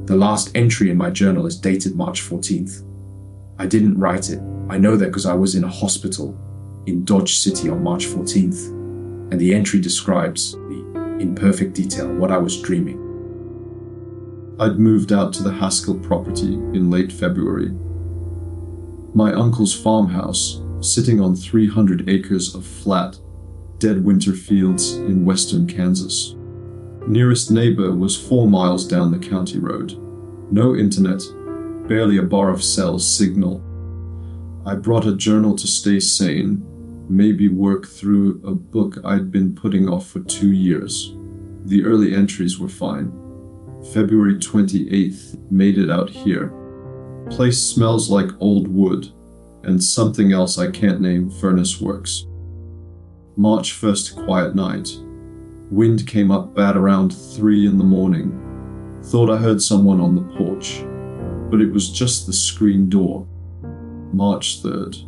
The last entry in my journal is dated March 14th. I didn't write it. I know that because I was in a hospital in Dodge City on March 14th, and the entry describes, in perfect detail, what I was dreaming. I'd moved out to the Haskell property in late February. My uncle's farmhouse, sitting on 300 acres of flat, dead winter fields in western Kansas. Nearest neighbor was 4 miles down the county road. No internet, barely a bar of cell signal. I brought a journal to stay sane, maybe work through a book I'd been putting off for 2 years. The early entries were fine. February 28th made it out here. Place smells like old wood, and something else I can't name furnace works. March 1st quiet night. Wind came up bad around 3 in the morning. Thought I heard someone on the porch, but it was just the screen door. March 3rd.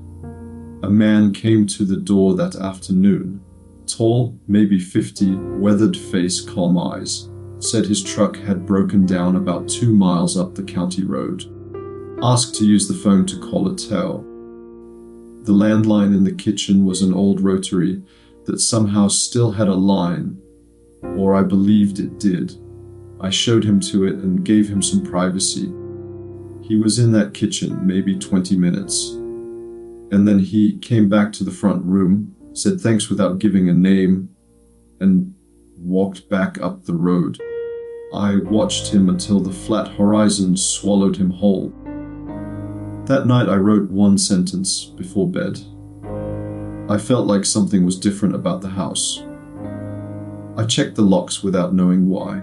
A man came to the door that afternoon. Tall, maybe 50, weathered face, calm eyes. Said his truck had broken down about 2 miles up the county road. Asked to use the phone to call a tow. The landline in the kitchen was an old rotary that somehow still had a line, or I believed it did. I showed him to it and gave him some privacy. He was in that kitchen maybe 20 minutes. And then he came back to the front room, said thanks without giving a name, and walked back up the road. I watched him until the flat horizon swallowed him whole. That night I wrote 1 sentence before bed. I felt like something was different about the house. I checked the locks without knowing why.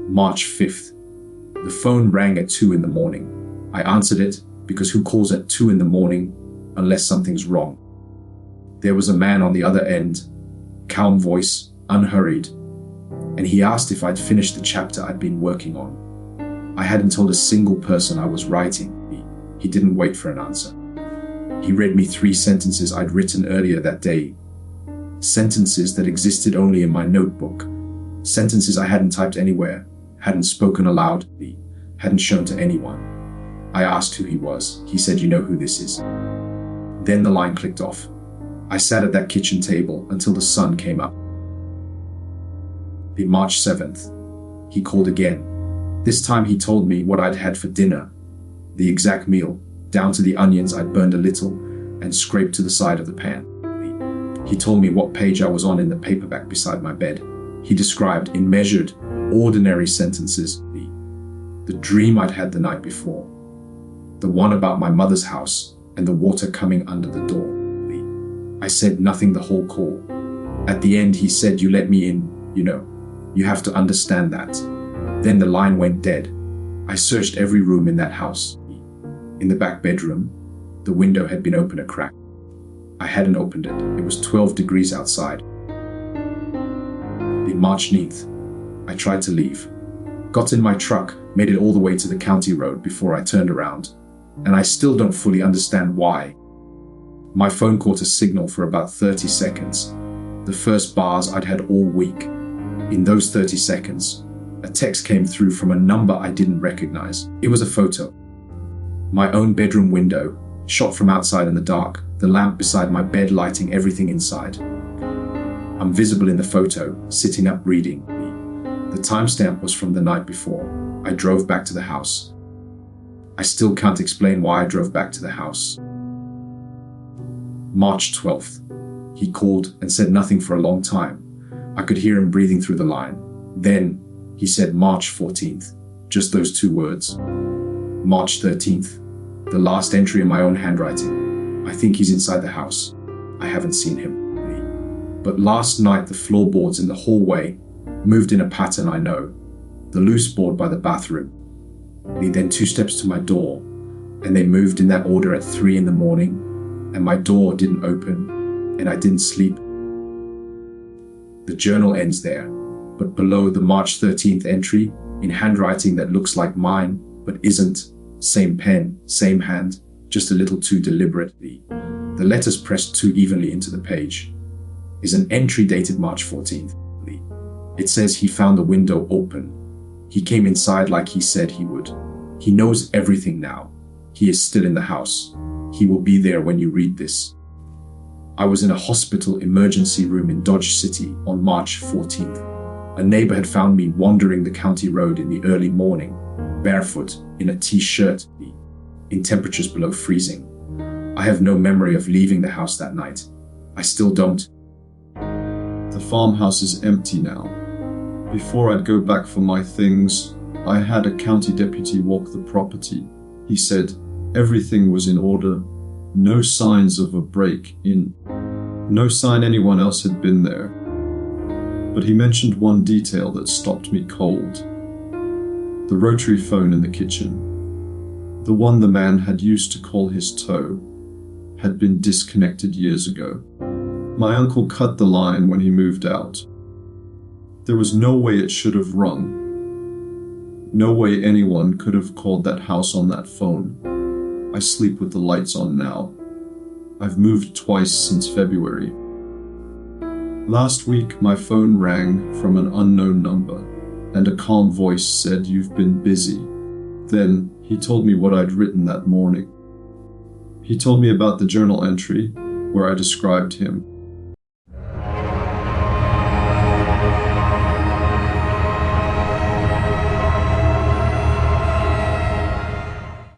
March 5th. The phone rang at 2 in the morning. I answered it because who calls at 2 in the morning unless something's wrong? There was a man on the other end, calm voice, unhurried, and he asked if I'd finished the chapter I'd been working on. I hadn't told a single person I was writing. He didn't wait for an answer. He read me 3 sentences I'd written earlier that day. Sentences that existed only in my notebook. Sentences I hadn't typed anywhere, hadn't spoken aloud, hadn't shown to anyone. I asked who he was. He said, "You know who this is." Then the line clicked off. I sat at that kitchen table until the sun came up. The March 7th. He called again. This time he told me what I'd had for dinner. The exact meal, down to the onions I'd burned a little and scraped to the side of the pan. He told me what page I was on in the paperback beside my bed. He described, in measured, ordinary sentences, the dream I'd had the night before. The one about my mother's house and the water coming under the door. I said nothing the whole call. At the end he said, "You let me in, you have to understand that." Then the line went dead. I searched every room in that house. In the back bedroom, the window had been open a crack. I hadn't opened it. It was 12 degrees outside. The March 9th. I tried to leave. Got in my truck, made it all the way to the county road before I turned around. And I still don't fully understand why. My phone caught a signal for about 30 seconds. The first bars I'd had all week. In those 30 seconds, a text came through from a number I didn't recognize. It was a photo. My own bedroom window, shot from outside in the dark, the lamp beside my bed lighting everything inside. I'm visible in the photo, sitting up reading. The timestamp was from the night before. I drove back to the house. I still can't explain why I drove back to the house. March 12th. He called and said nothing for a long time. I could hear him breathing through the line. Then he said March 14th, just those 2 words. March 13th. The last entry in my own handwriting. I think he's inside the house. I haven't seen him. But last night the floorboards in the hallway moved in a pattern I know. The loose board by the bathroom. Then 2 steps to my door, and they moved in that order at 3 in the morning, and my door didn't open, and I didn't sleep. The journal ends there, but below the March 13th entry, in handwriting that looks like mine, but isn't, same pen, same hand, just a little too deliberately, the letters pressed too evenly into the page, is an entry dated March 14th. It says he found the window open. He came inside like he said he would. He knows everything now. He is still in the house. He will be there when you read this. I was in a hospital emergency room in Dodge City on March 14th. A neighbor had found me wandering the county road in the early morning, barefoot, in a t-shirt, in temperatures below freezing. I have no memory of leaving the house that night. I still don't. The farmhouse is empty now. Before I'd go back for my things, I had a county deputy walk the property. He said everything was in order, no signs of a break-in, no sign anyone else had been there. But he mentioned one detail that stopped me cold. The rotary phone in the kitchen, the one the man had used to call his tow, had been disconnected years ago. My uncle cut the line when he moved out. There was no way it should have rung. No way anyone could have called that house on that phone. I sleep with the lights on now. I've moved twice since February. Last week, my phone rang from an unknown number, and a calm voice said, "You've been busy." Then, he told me what I'd written that morning. He told me about the journal entry, where I described him.